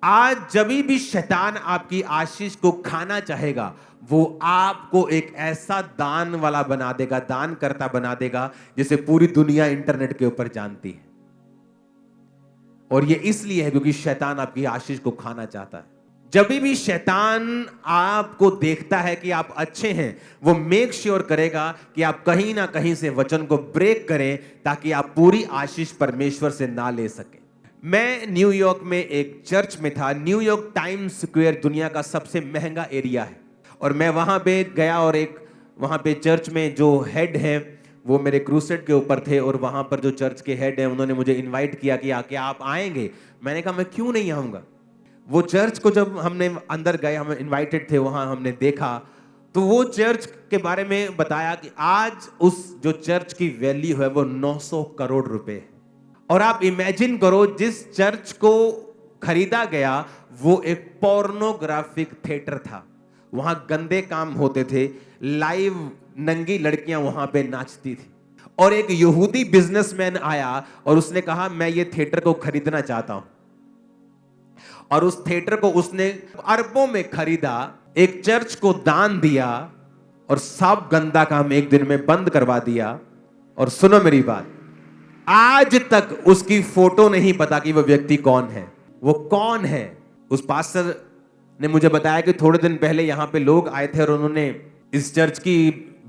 आज जब भी शैतान आपकी आशीष को खाना चाहेगा, वो आपको एक ऐसा दान वाला बना देगा, दान करता बना देगा, जिसे पूरी दुनिया इंटरनेट के ऊपर जानती है। और ये इसलिए है क्योंकि शैतान आपकी आशीष को खाना चाहता है। जब भी शैतान आपको देखता है कि आप अच्छे हैं, वो मेक श्योर करेगा कि आप कहीं ना कहीं से वचन को ब्रेक करें, ताकि आप पूरी आशीष परमेश्वर से ना ले सकें। मैं न्यूयॉर्क में एक चर्च में था। न्यूयॉर्क टाइम्स स्क्वायर दुनिया का सबसे महंगा एरिया है, और मैं वहां पे गया और एक वहां पे चर्च में जो हेड है वो मेरे क्रूसेड के ऊपर थे, और वहां पर जो चर्च के हेड हैं उन्होंने मुझे इनवाइट किया कि आके आप आएंगे। मैंने कहा मैं क्यों नहीं आऊंगा। वो चर्च को जब हमने अंदर गए, हम इनवाइटेड थे, वहां हमने देखा तो वो चर्च के बारे में बताया कि आज उस जो चर्च की वैल्यू है वो 900 करोड़ रुपए है। और आप इमेजिन करो, जिस चर्च को खरीदा गया वो एक पोर्नोग्राफिक थिएटर था। वहां गंदे काम होते थे, लाइव नंगी लड़कियां वहां पे नाचती थी। और एक यहूदी बिजनेसमैन आया और उसने कहा मैं ये थिएटर को खरीदना चाहता हूं, और उस थिएटर को उसने अरबों में खरीदा, एक चर्च को दान दिया, और सब गंदा काम एक दिन में बंद करवा दिया। और सुनो मेरी बात, आज तक उसकी फोटो नहीं पता कि वो व्यक्ति कौन है। वो कौन है? उस पास्टर ने मुझे बताया कि थोड़े दिन पहले यहां पे लोग आए थे और उन्होंने इस चर्च की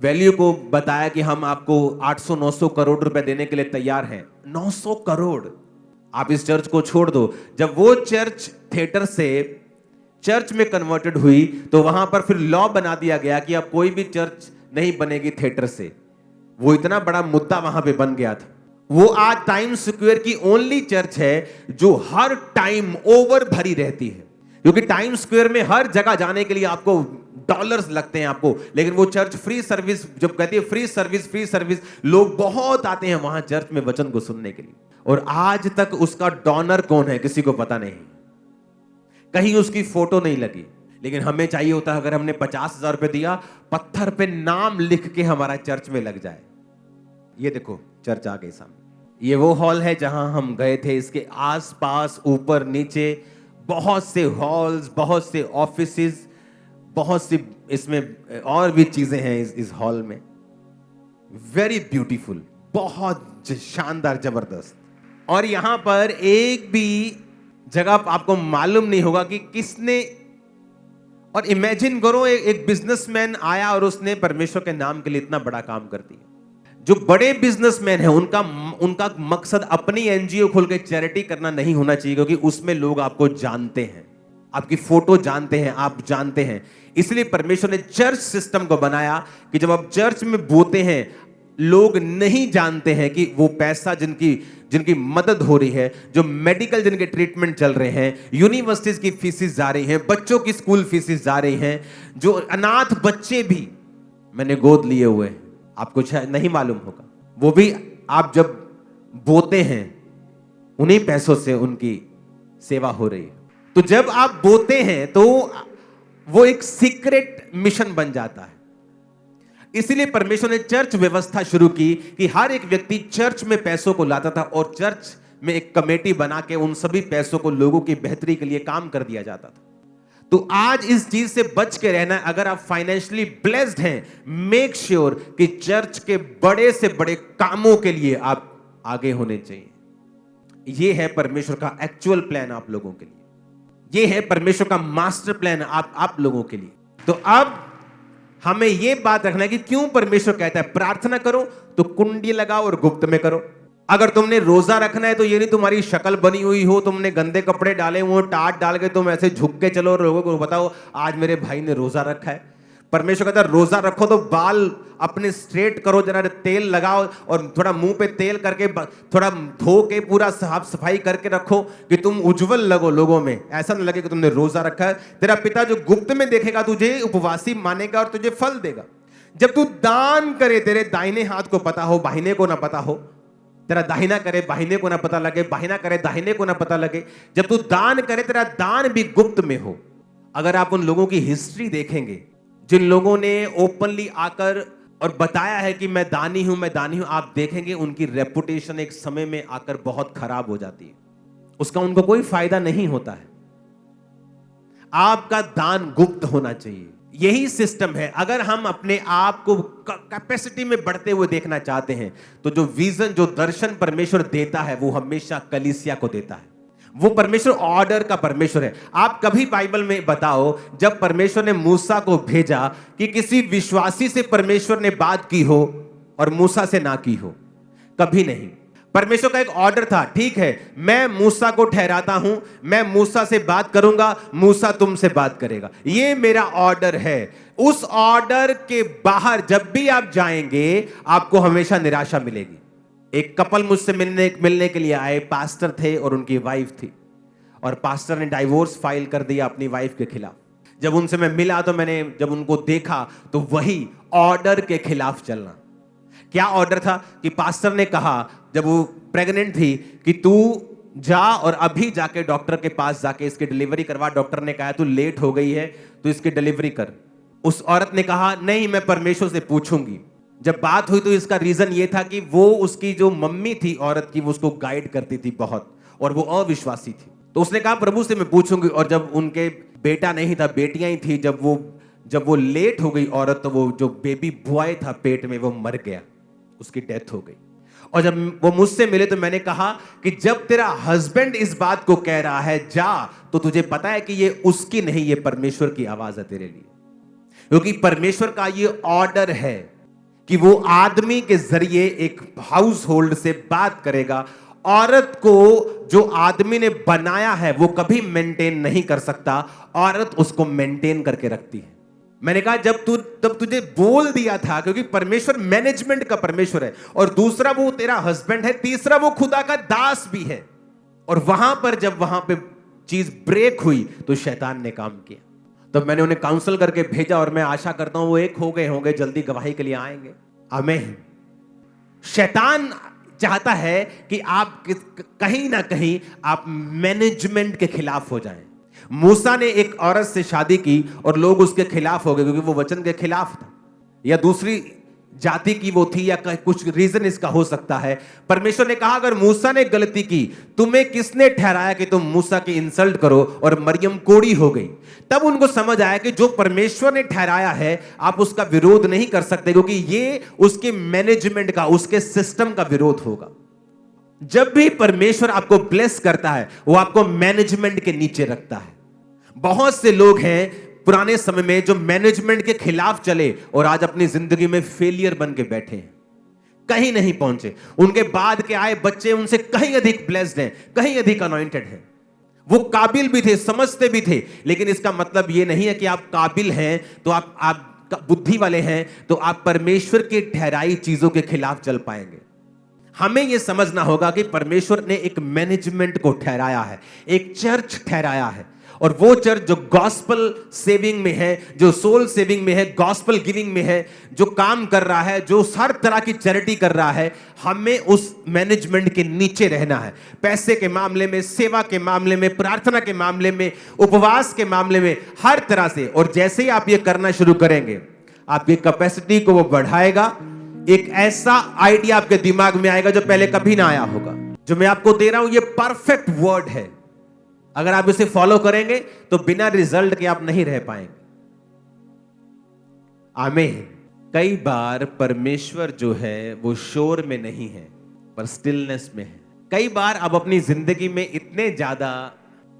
वैल्यू को बताया कि हम आपको 800-900 करोड़ रुपए देने के लिए तैयार हैं। 900 करोड़! आप इस चर्च को छोड़ दो। जब वो चर्च थिएटर से चर्च में कन्वर्टेड हुई तो वहां पर फिर लॉ बना दिया गया कि अब कोई भी चर्च नहीं बनेगी थिएटर से। वो इतना बड़ा मुद्दा वहां पे बन गया था। वो आज टाइम्स स्क्वायर की ओनली चर्च है जो हर टाइम ओवर भरी रहती है, क्योंकि टाइम्स स्क्वायर में हर जगह जाने के लिए आपको डॉलर्स लगते हैं आपको, लेकिन वो चर्च फ्री सर्विस, जब कहती है फ्री सर्विस, लोग बहुत आते हैं वहां चर्च में वचन को सुनने के लिए। और आज तक उसका डोनर कौन है किसी को पता नहीं, कहीं उसकी फोटो नहीं लगी। लेकिन हमें चाहिए होता है अगर हमने 50,000 रुपए दिया, पत्थर पे नाम लिख के हमारा चर्च में लग जाए। ये देखो चर्च आ गई सामने। ये वो हॉल है जहां हम गए थे। इसके आसपास ऊपर नीचे बहुत से हॉल्स, बहुत से ऑफिसेस, बहुत सी इसमें और भी चीजें हैं इस हॉल में। वेरी ब्यूटीफुल, बहुत शानदार, जबरदस्त। और यहां पर एक भी जगह आपको मालूम नहीं होगा कि किसने। और इमेजिन करो, एक बिजनेसमैन आया और उसने परमेश्वर के नाम के लिए इतना बड़ा काम कर दिया। जो बड़े बिजनेसमैन हैं उनका मकसद अपनी एनजीओ खोल के चैरिटी करना नहीं होना चाहिए, क्योंकि उसमें लोग आपको जानते हैं, आपकी फोटो जानते हैं, आप जानते हैं। इसलिए परमेश्वर ने चर्च सिस्टम को बनाया कि जब आप चर्च में बोते हैं, लोग नहीं जानते हैं कि वो पैसा जिनकी मदद हो रही है, जो मेडिकल जिनके ट्रीटमेंट चल रहे हैं, यूनिवर्सिटीज की फीसेस जा रही हैं, बच्चों की स्कूल फीसेस जा रही हैं, जो अनाथ बच्चे भी मैंने गोद लिए हुए हैं, आपको शायद नहीं मालूम होगा, वो भी आप जब बोते हैं उन्हीं पैसों से उनकी सेवा हो रही है। तो जब आप बोते हैं तो वो एक सीक्रेट मिशन बन जाता है। इसलिए परमेश्वर ने चर्च व्यवस्था शुरू की कि हर एक व्यक्ति चर्च में पैसों को लाता था, और चर्च में एक कमेटी बना के उन सभी पैसों को लोगों की बेहतरी के लिए काम कर दिया जाता था। तो आज इस चीज से बच के रहना है। अगर आप फाइनेंशियली ब्लेस्ड हैं, मेक श्योर कि चर्च के बड़े से बड़े कामों के लिए आप आगे होने चाहिए। यह है परमेश्वर का एक्चुअल प्लान आप लोगों के लिए। यह है परमेश्वर का मास्टर प्लान आप लोगों के लिए। तो अब हमें यह बात रखना है कि क्यों परमेश्वर कहता है प्रार्थना करो तो कुंडी लगाओ और गुप्त में करो। अगर तुमने रोजा रखना है तो ये नहीं तुम्हारी शक्ल बनी हुई हो, तुमने गंदे कपड़े डाले हुए, टाट डाल के तुम ऐसे झुक के चलो और लोगों को बताओ आज मेरे भाई ने रोजा रखा है। परमेश्वर कहता है रोजा रखो तो बाल अपने स्ट्रेट करो, जरा तेल लगाओ और थोड़ा मुंह पे तेल करके थोड़ा धो के पूरा साफ सफाई करके रखो कि तुम उज्जवल लगो लोगों में, ऐसा न लगे कि तुमने रोजा रखा है। तेरा पिता जो गुप्त में देखेगा तुझे उपवासी मानेगा और तुझे फल देगा। जब तू दान करे, तेरे दाहिने हाथ को पता हो, बाहिने को ना पता हो, तेरा दाहिना करे बाहिने को ना पता लगे, बाहिना करे दाहिने को ना पता लगे। जब तू दान करे, तेरा दान भी गुप्त में हो। अगर आप उन लोगों की हिस्ट्री देखेंगे जिन लोगों ने ओपनली आकर और बताया है कि मैं दानी हूं, आप देखेंगे उनकी रेपुटेशन एक समय में आकर बहुत खराब हो जाती है। उसका उनको कोई फायदा नहीं होता है। आपका दान गुप्त होना चाहिए। यही सिस्टम है। अगर हम अपने आप को कैपेसिटी में बढ़ते हुए देखना चाहते हैं तो जो विजन, जो दर्शन परमेश्वर देता है वो हमेशा कलीसिया को देता है। वो परमेश्वर ऑर्डर का परमेश्वर है। आप कभी बाइबल में बताओ जब परमेश्वर ने मूसा को भेजा कि किसी विश्वासी से परमेश्वर ने बात की हो और मूसा से ना की हो? कभी नहीं। परमेश्वर का एक ऑर्डर था, ठीक है मैं मूसा को ठहराता हूं, मैं मूसा से बात करूंगा, मूसा तुमसे बात करेगा, ये मेरा ऑर्डर है। उस ऑर्डर के बाहर जब भी आप जाएंगे आपको हमेशा निराशा मिलेगी। एक कपल मुझसे मिलने के लिए आए, पास्टर थे और उनकी वाइफ थी, और पास्टर ने डाइवोर्स फाइल कर दिया अपनी वाइफ के खिलाफ। जब उनसे मैं मिला तो मैंने जब उनको देखा तो वही ऑर्डर के खिलाफ चलना। क्या ऑर्डर था कि पास्टर ने कहा जब वो प्रेग्नेंट थी कि तू जा और अभी जाके डॉक्टर के पास जाके इसकी डिलीवरी करवा। डॉक्टर ने कहा तू लेट हो गई है तो इसकी डिलीवरी कर। उस औरत ने कहा नहीं मैं परमेश्वर से पूछूंगी। जब बात हुई तो इसका रीजन ये था कि वो उसकी जो मम्मी थी औरत की, वो उसको गाइड करती थी बहुत, और वो अविश्वासी थी। तो उसने कहा प्रभु से मैं पूछूंगी। और जब उनके बेटा नहीं था, बेटियां ही थी, जब वो लेट हो गई औरत तो वो जो बेबी बॉय था पेट में वो मर गया, उसकी डेथ हो गई। और जब वो मुझसे मिले तो मैंने कहा कि जब तेरा हस्बैंड इस बात को कह रहा है जा, तो तुझे पता है कि ये उसकी नहीं, ये परमेश्वर की आवाज है तेरे लिए। क्योंकि परमेश्वर का ये ऑर्डर है कि वो आदमी के जरिए एक हाउस होल्ड से बात करेगा। औरत को जो आदमी ने बनाया है वो कभी मेंटेन नहीं कर सकता, औरत उसको मेंटेन करके रखती है। मैंने कहा तब तुझे बोल दिया था, क्योंकि परमेश्वर मैनेजमेंट का परमेश्वर है, और दूसरा वो तेरा हस्बैंड है, तीसरा वो खुदा का दास भी है। और जब वहां पे चीज ब्रेक हुई तो शैतान ने काम किया। तो मैंने उन्हें काउंसल करके भेजा, और मैं आशा करता हूं वो एक हो गए होंगे, जल्दी गवाही के लिए आएंगे। आमीन। शैतान चाहता है कि आप कहीं ना कहीं आप मैनेजमेंट के खिलाफ हो जाएं। मूसा ने एक औरत से शादी की और लोग उसके खिलाफ हो गए क्योंकि वो वचन के खिलाफ था, या दूसरी जाति की वो थी, या कुछ रीजन इसका हो सकता है। परमेश्वर ने कहा अगर मूसा ने गलती की, तुम्हें किसने ठहराया कि तुम मूसा की इंसल्ट करो? और मरियम कोड़ी हो गई। तब उनको समझ आया कि जो परमेश्वर ने ठहराया है आप उसका विरोध नहीं कर सकते, क्योंकि ये उसके मैनेजमेंट का, उसके सिस्टम का विरोध होगा। जब भी परमेश्वर आपको ब्लेस करता है वो आपको मैनेजमेंट के नीचे रखता है। बहुत से लोग हैं पुराने समय में जो मैनेजमेंट के खिलाफ चले और आज अपनी जिंदगी में फेलियर बन के बैठे हैं, कहीं नहीं पहुंचे। उनके बाद के आए बच्चे उनसे कहीं अधिक ब्लेस्ड हैं, कहीं अधिक अनॉइंटेड हैं। वो काबिल भी थे, समझते भी थे, लेकिन इसका मतलब ये नहीं है कि आप काबिल हैं तो आप बुद्धि वाले हैं तो आप परमेश्वर की ठहराई चीजों के खिलाफ चल पाएंगे। हमें यह समझना होगा कि परमेश्वर ने एक मैनेजमेंट को ठहराया है, एक चर्च ठहराया है, और वो चर्च जो गॉस्पल सेविंग में है, जो सोल सेविंग में है, गॉस्पल गिविंग में है, जो काम कर रहा है, जो हर तरह की चैरिटी कर रहा है, हमें उस मैनेजमेंट के नीचे रहना है। पैसे के मामले में, सेवा के मामले में, प्रार्थना के मामले में, उपवास के मामले में, हर तरह से। और जैसे ही आप ये करना शुरू करेंगे आपकी कैपेसिटी को वो बढ़ाएगा। एक ऐसा आइडिया आपके दिमाग में आएगा जो पहले कभी ना आया होगा। जो मैं आपको दे रहा हूं ये परफेक्ट वर्ड है। अगर आप इसे फॉलो करेंगे तो बिना रिजल्ट के आप नहीं रह पाएंगे। आमीन। कई बार परमेश्वर जो है वो शोर में नहीं है पर स्टिलनेस में है। कई बार आप अपनी जिंदगी में इतने ज्यादा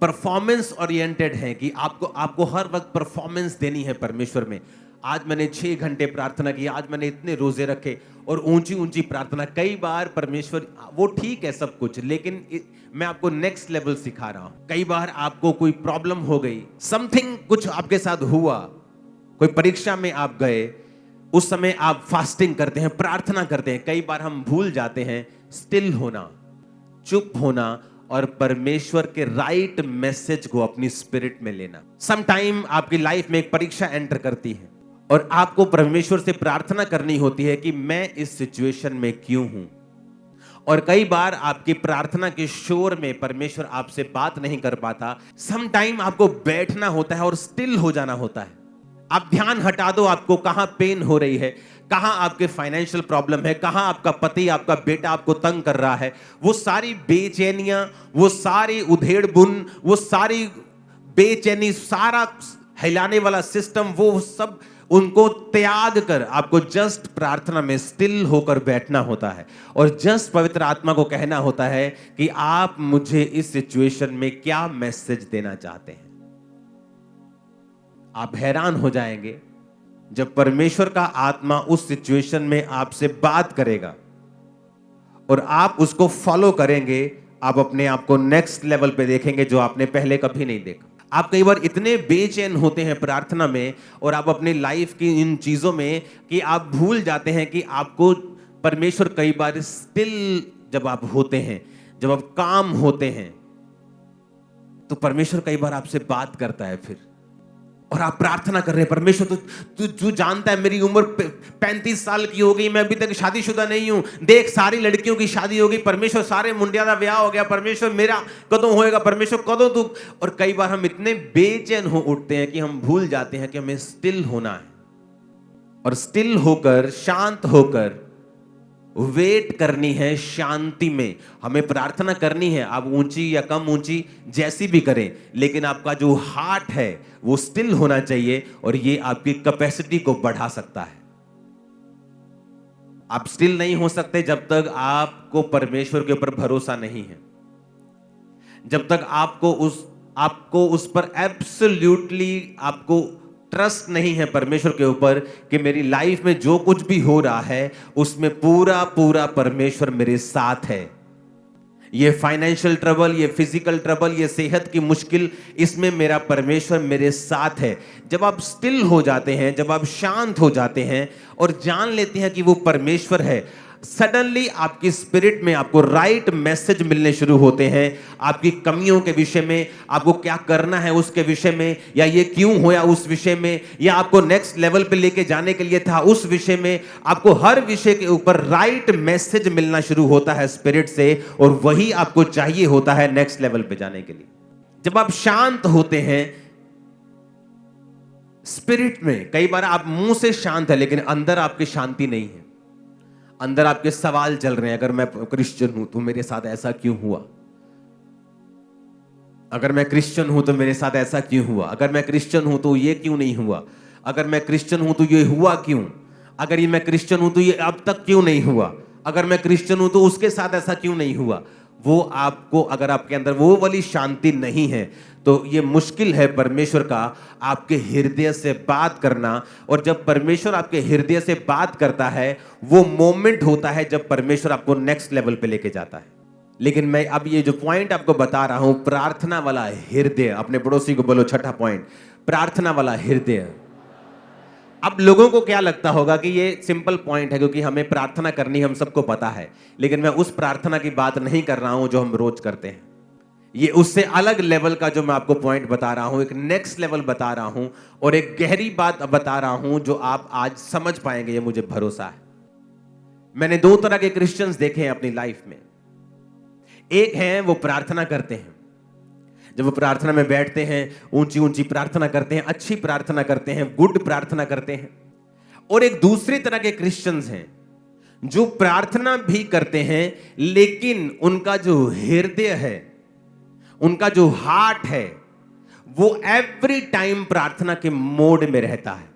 परफॉर्मेंस ओरिएंटेड हैं कि आपको हर वक्त परफॉर्मेंस देनी है परमेश्वर में। आज मैंने 6 घंटे प्रार्थना की, आज मैंने इतने रोजे रखे, और ऊंची ऊंची प्रार्थना। कई बार परमेश्वर वो ठीक है सब कुछ, लेकिन मैं आपको नेक्स्ट लेवल सिखा रहा हूं। कई बार आपको कोई प्रॉब्लम हो गई, समथिंग कुछ आपके साथ हुआ, कोई परीक्षा में आप गए, उस समय आप फास्टिंग करते हैं, प्रार्थना करते हैं। कई बार हम भूल जाते हैं स्टिल होना, चुप होना, और परमेश्वर के राइट मैसेज को अपनी स्पिरिट में लेना। सम टाइम आपकी लाइफ में एक परीक्षा एंटर करती है और आपको परमेश्वर से प्रार्थना करनी होती है कि मैं इस सिचुएशन में क्यों हूं। और कई बार आपकी प्रार्थना के शोर में परमेश्वर आपसे बात नहीं कर पाता। सम टाइम आपको बैठना होता है और स्टिल हो जाना होता है। आप ध्यान हटा दो, आपको कहां पेन हो रही है, कहां आपके फाइनेंशियल प्रॉब्लम है, कहां आपका पति, आपका बेटा आपको तंग कर रहा है। वो सारी बेचैनियां, वो सारी उधेड़ बुन, वो सारी बेचैनी, सारा हिलाने वाला सिस्टम, वो सब उनको त्याग कर आपको जस्ट प्रार्थना में स्टिल होकर बैठना होता है और जस्ट पवित्र आत्मा को कहना होता है कि आप मुझे इस सिचुएशन में क्या मैसेज देना चाहते हैं। आप हैरान हो जाएंगे जब परमेश्वर का आत्मा उस सिचुएशन में आपसे बात करेगा और आप उसको फॉलो करेंगे। आप अपने आप को नेक्स्ट लेवल पे देखेंगे जो आपने पहले कभी नहीं देखा। आप कई बार इतने बेचैन होते हैं प्रार्थना में और आप अपनी लाइफ की इन चीजों में कि आप भूल जाते हैं कि आपको परमेश्वर कई बार स्टिल जब आप होते हैं, जब आप काम होते हैं, तो परमेश्वर कई बार आपसे बात करता है फिर, और आप प्रार्थना कर रहे हैं, परमेश्वर तू जानता है मेरी उम्र 35 साल की हो गई, मैं अभी तक शादीशुदा नहीं हूं, देख सारी लड़कियों की शादी हो गई, परमेश्वर सारे मुंडिया का ब्याह हो गया, परमेश्वर मेरा कदों होएगा, परमेश्वर कदों तू। और कई बार हम इतने बेचैन हो उठते हैं कि हम भूल जाते हैं कि हमें स्टिल होना है और स्टिल होकर, शांत होकर वेट करनी है शांति में। हमें प्रार्थना करनी है, आप ऊंची या कम ऊंची जैसी भी करें, लेकिन आपका जो हार्ट है वो स्टिल होना चाहिए और ये आपकी कैपेसिटी को बढ़ा सकता है। आप स्टिल नहीं हो सकते जब तक आपको परमेश्वर के ऊपर भरोसा नहीं है, जब तक आपको उस पर एब्सोल्युटली आपको ट्रस्ट नहीं है परमेश्वर के ऊपर कि मेरी लाइफ में जो कुछ भी हो रहा है उसमें पूरा पूरा परमेश्वर मेरे साथ है। ये फाइनेंशियल ट्रबल, ये फिजिकल ट्रबल, ये सेहत की मुश्किल, इसमें मेरा परमेश्वर मेरे साथ है। जब आप स्टिल हो जाते हैं, जब आप शांत हो जाते हैं और जान लेते हैं कि वो परमेश्वर है, सडनली आपकी स्पिरिट में आपको राइट मैसेज मिलने शुरू होते हैं। आपकी कमियों के विषय में, आपको क्या करना है उसके विषय में, या ये क्यों होया उस विषय में, या आपको नेक्स्ट लेवल पे लेके जाने के लिए था उस विषय में, आपको हर विषय के ऊपर राइट मैसेज मिलना शुरू होता है स्पिरिट से, और वही आपको चाहिए होता है नेक्स्ट लेवल पे जाने के लिए। जब आप शांत होते हैं स्पिरिट में, कई बार आप मुंह से शांत है लेकिन अंदर आपकी शांति नहीं है, अंदर आपके सवाल चल रहे हैं। अगर मैं क्रिश्चियन हूं तो मेरे साथ ऐसा क्यों हुआ, अगर मैं क्रिश्चियन हूं तो मेरे साथ ऐसा क्यों हुआ, अगर मैं क्रिश्चियन हूं तो ये क्यों नहीं हुआ, अगर मैं क्रिश्चियन हूं तो ये हुआ क्यों, अगर ये मैं क्रिश्चियन हूं तो ये अब तक क्यों नहीं हुआ, अगर मैं क्रिश्चियन हूं तो उसके साथ ऐसा क्यों नहीं हुआ। वो आपको, अगर आपके अंदर वो वाली शांति नहीं है तो ये मुश्किल है परमेश्वर का आपके हृदय से बात करना। और जब परमेश्वर आपके हृदय से बात करता है, वो मोमेंट होता है जब परमेश्वर आपको नेक्स्ट लेवल पे लेके जाता है। लेकिन मैं अब ये जो पॉइंट आपको बता रहा हूं, प्रार्थना वाला हृदय, अपने पड़ोसी को बोलो छठा पॉइंट, प्रार्थना वाला हृदय। अब लोगों को क्या लगता होगा कि ये सिंपल पॉइंट है क्योंकि हमें प्रार्थना करनी हम सबको पता है, लेकिन मैं उस प्रार्थना की बात नहीं कर रहा हूं जो हम रोज करते हैं। ये उससे अलग लेवल का जो मैं आपको पॉइंट बता रहा हूं, एक नेक्स्ट लेवल बता रहा हूं और एक गहरी बात बता रहा हूं जो आप आज समझ पाएंगे, ये मुझे भरोसा है। मैंने दो तरह के क्रिश्चियंस देखे हैं अपनी लाइफ में। एक है वो प्रार्थना करते हैं, जब वो प्रार्थना में बैठते हैं ऊंची ऊंची प्रार्थना करते हैं, अच्छी प्रार्थना करते हैं, गुड प्रार्थना करते हैं। और एक दूसरी तरह के क्रिश्चियंस हैं जो प्रार्थना भी करते हैं लेकिन उनका जो हृदय है, उनका जो हार्ट है, वो एवरी टाइम प्रार्थना के मोड में रहता है।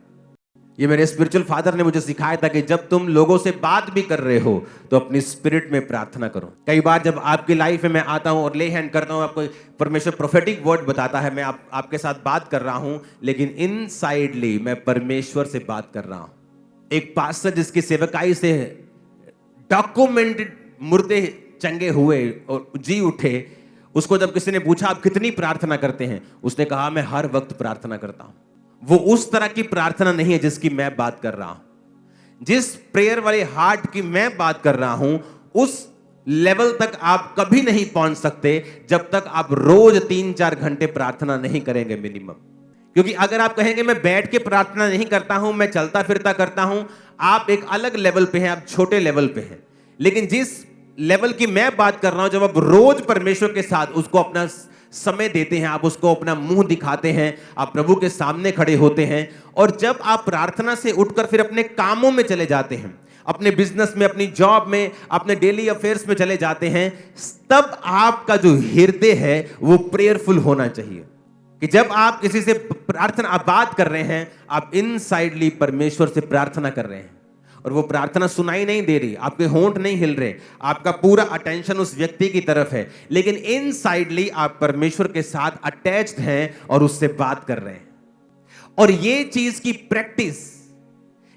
ये मेरे स्पिरिचुअल फादर ने मुझे सिखाया था कि जब तुम लोगों से बात भी कर रहे हो तो अपनी स्पिरिट में प्रार्थना करो। कई बार जब आपकी लाइफ में मैं आता हूं और ले हैंड करता हूं, आपको परमेश्वर प्रोफेटिक वर्ड बताता है, मैं आपके साथ बात कर रहा हूं, लेकिन इनसाइडली मैं परमेश्वर से बात कर रहा हूं। एक पास्टर जिसकी सेवकाई से डॉक्यूमेंटेड मुर्दे चंगे हुए और जी उठे, उसको जब किसी ने पूछा आप कितनी प्रार्थना करते हैं, उसने कहा मैं हर वक्त प्रार्थना करता हूं। वो उस तरह की प्रार्थना नहीं है जिसकी मैं बात कर रहा हूं। जिस प्रेयर वाले हार्ट की मैं बात कर रहा हूं, उस लेवल तक आप कभी नहीं पहुंच सकते जब तक आप रोज 3-4 घंटे प्रार्थना नहीं करेंगे मिनिमम। क्योंकि अगर आप कहेंगे मैं बैठ के प्रार्थना नहीं करता हूं, मैं चलता फिरता करता हूं, आप एक अलग लेवल पे हैं, आप छोटे लेवल पे हैं। लेकिन जिस लेवल की मैं बात कर रहा हूं, जब आप रोज परमेश्वर के साथ उसको अपना समय देते हैं, आप उसको अपना मुंह दिखाते हैं, आप प्रभु के सामने खड़े होते हैं, और जब आप प्रार्थना से उठकर फिर अपने कामों में चले जाते हैं, अपने बिजनेस में, अपनी जॉब में, अपने डेली अफेयर्स में चले जाते हैं, तब आपका जो हृदय है वो प्रेयरफुल होना चाहिए। कि जब आप किसी से प्रार्थना आप बात कर रहे हैं, आप इनसाइडली परमेश्वर से प्रार्थना कर रहे हैं और वो प्रार्थना सुनाई नहीं दे रही, आपके होंठ नहीं हिल रहे, आपका पूरा अटेंशन उस व्यक्ति की तरफ है, लेकिन इनसाइडली आप परमेश्वर के साथ अटैच्ड हैं और उससे बात कर रहे हैं। और ये चीज की प्रैक्टिस,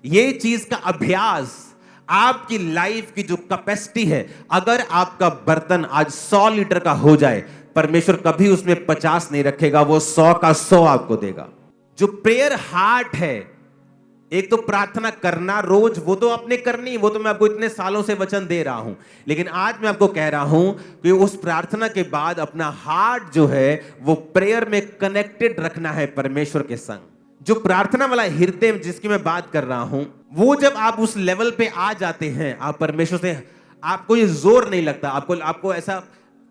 ये चीज का अभ्यास आपकी लाइफ की जो कैपेसिटी है, अगर आपका बर्तन आज 100 लीटर का हो जाए, परमेश्वर कभी उसमें 50 नहीं रखेगा, वो 100 का 100 आपको देगा। जो प्रेयर हार्ट है, एक तो प्रार्थना करना रोज, वो तो आपने करनी, वो तो मैं आपको इतने सालों से वचन दे रहा हूं, लेकिन आज मैं आपको कह रहा हूं कि उस प्रार्थना के बाद अपना हार्ट जो है वो प्रेयर में कनेक्टेड रखना है परमेश्वर के संग। जो प्रार्थना वाला हृदय जिसकी मैं बात कर रहा हूं, वो जब आप उस लेवल पे आ जाते हैं, आप परमेश्वर से, आपको ये जोर नहीं लगता, आपको ऐसा,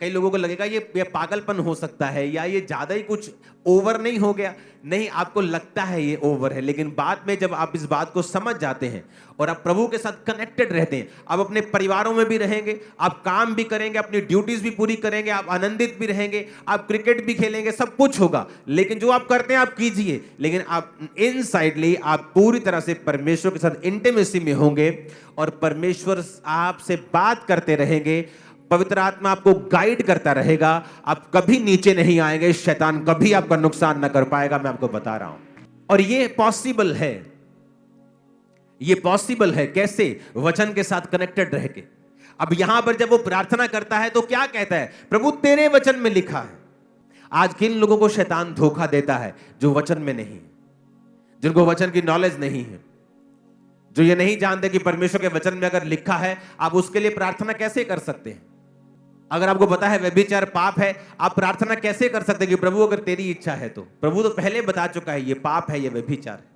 कई लोगों को लगेगा ये पागलपन हो सकता है या ये ज्यादा ही कुछ ओवर नहीं हो गया, नहीं, आपको लगता है ये ओवर है, लेकिन बाद में जब आप इस बात को समझ जाते हैं और आप प्रभु के साथ कनेक्टेड रहते हैं, आप अपने परिवारों में भी रहेंगे, आप काम भी करेंगे, अपनी ड्यूटीज भी पूरी करेंगे, आप आनंदित भी रहेंगे, आप क्रिकेट भी खेलेंगे, सब कुछ होगा, लेकिन जो आप करते हैं आप कीजिए, लेकिन आप इनसाइडली आप पूरी तरह से परमेश्वर के साथ इंटीमेसी में होंगे और परमेश्वर आपसे बात करते रहेंगे, पवित्र आत्मा आपको गाइड करता रहेगा, आप कभी नीचे नहीं आएंगे, शैतान कभी आपका नुकसान ना कर पाएगा, मैं आपको बता रहा हूं। और ये पॉसिबल है, ये पॉसिबल है कैसे? वचन के साथ कनेक्टेड रह के। अब यहां पर जब वो प्रार्थना करता है तो क्या कहता है? प्रभु तेरे वचन में लिखा है। आज किन लोगों को शैतान धोखा देता है? जो वचन में नहीं, जिनको वचन की नॉलेज नहीं है, जो ये नहीं जानते कि परमेश्वर के वचन में अगर लिखा है, आप उसके लिए प्रार्थना कैसे कर सकते हैं? अगर आपको पता है व्यभिचार पाप है, आप प्रार्थना कैसे कर सकते हैं कि प्रभु अगर तेरी इच्छा है तो? प्रभु तो पहले बता चुका है ये पाप है, ये व्यभिचार है।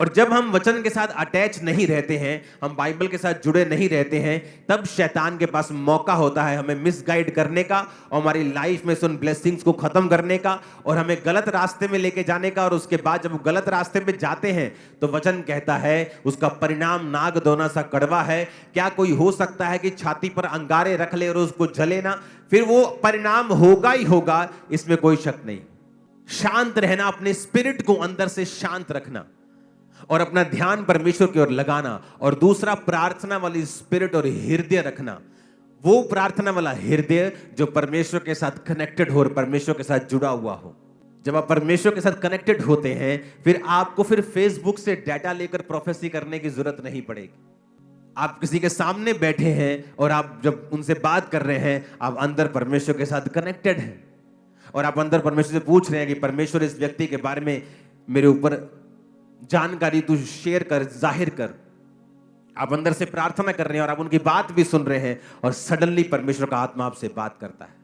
और जब हम वचन के साथ अटैच नहीं रहते हैं, हम बाइबल के साथ जुड़े नहीं रहते हैं, तब शैतान के पास मौका होता है हमें मिसगाइड करने का और हमारी लाइफ में से उन ब्लेसिंग्स को खत्म करने का और हमें गलत रास्ते में लेके जाने का। और उसके बाद जब वो गलत रास्ते में जाते हैं तो वचन कहता है उसका परिणाम नाग दोना सा कड़वा है। क्या कोई हो सकता है कि छाती पर अंगारे रख ले और उसको जले ना? फिर वो परिणाम होगा ही होगा, इसमें कोई शक नहीं। शांत रहना, अपने स्पिरिट को अंदर से शांत रखना और अपना ध्यान परमेश्वर की ओर लगाना। और दूसरा, प्रार्थना वाली स्पिरिट और हृदय रखना, वो प्रार्थना वाला हृदय जो परमेश्वर के साथ कनेक्टेड हो और परमेश्वर के साथ जुड़ा हुआ हो। जब आप परमेश्वर के साथ कनेक्टेड होते हैं, फिर आपको फिर फेसबुक से डाटा लेकर प्रोफेसी करने की जरूरत नहीं पड़ेगी। आप किसी के सामने बैठे हैं और आप जब उनसे बात कर रहे हैं, आप अंदर परमेश्वर के साथ कनेक्टेड हैं और आप अंदर परमेश्वर से पूछ रहे हैं कि परमेश्वर इस व्यक्ति के बारे में मेरे ऊपर जानकारी तू शेयर कर, जाहिर कर। आप अंदर से प्रार्थना कर रहे हैं और आप उनकी बात भी सुन रहे हैं और सडनली परमेश्वर का आत्मा आपसे बात करता है।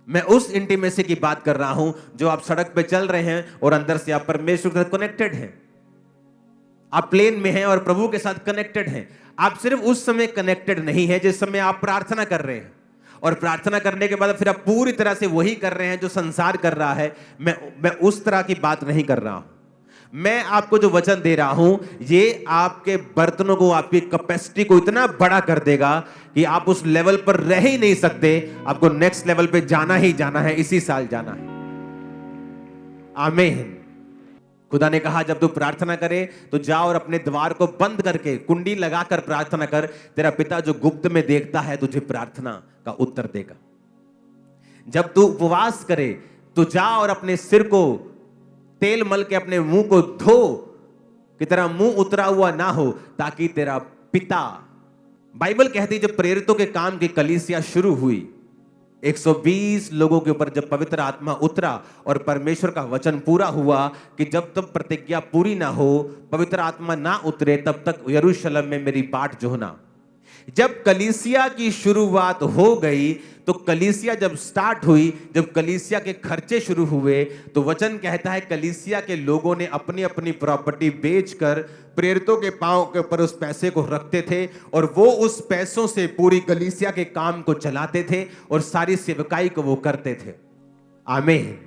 मैं उस इंटीमेसी की बात कर रहा हूं जो आप सड़क पे चल रहे हैं और अंदर से आप परमेश्वर के साथ कनेक्टेड हैं। आप प्लेन में हैं और प्रभु के साथ कनेक्टेड हैं। आप सिर्फ उस समय कनेक्टेड नहीं है जिस समय आप प्रार्थना कर रहे हैं, और प्रार्थना करने के बाद फिर आप पूरी तरह से वही कर रहे हैं जो संसार कर रहा है। मैं उस तरह की बात नहीं कर रहा हूं। मैं आपको जो वचन दे रहा हूं, ये आपके बर्तनों को, आपकी कैपेसिटी को इतना बड़ा कर देगा कि आप उस लेवल पर रह ही नहीं सकते। आपको नेक्स्ट लेवल पे जाना ही जाना है, इसी साल जाना है। आमीन। खुदा ने कहा जब तू प्रार्थना करे तो जा और अपने द्वार को बंद करके कुंडी लगाकर प्रार्थना कर, तेरा पिता जो गुप्त में देखता है तुझे प्रार्थना का उत्तर देगा। जब तू उपवास करे तो जा और अपने सिर को तेल मल के अपने मुंह को धो कि तेरा मुंह उतरा हुआ ना हो, ताकि तेरा पिता, बाइबल कहती जब प्रेरितों के काम की कलीसिया शुरू हुई, 120 लोगों के ऊपर जब पवित्र आत्मा उतरा और परमेश्वर का वचन पूरा हुआ कि जब तक प्रतिज्ञा पूरी ना हो, पवित्र आत्मा ना उतरे, तब तक यरूशलेम में मेरी बाट जोहना। जब कलीसिया की शुरुआत हो गई तो कलीसिया जब स्टार्ट हुई, जब कलीसिया के खर्चे शुरू हुए, तो वचन कहता है कलीसिया के लोगों ने अपनी अपनी प्रॉपर्टी बेचकर प्रेरितों के पांव के ऊपर उस पैसे को रखते थे और वो उस पैसों से पूरी कलीसिया के काम को चलाते थे और सारी सेवकाई को वो करते थे। आमीन।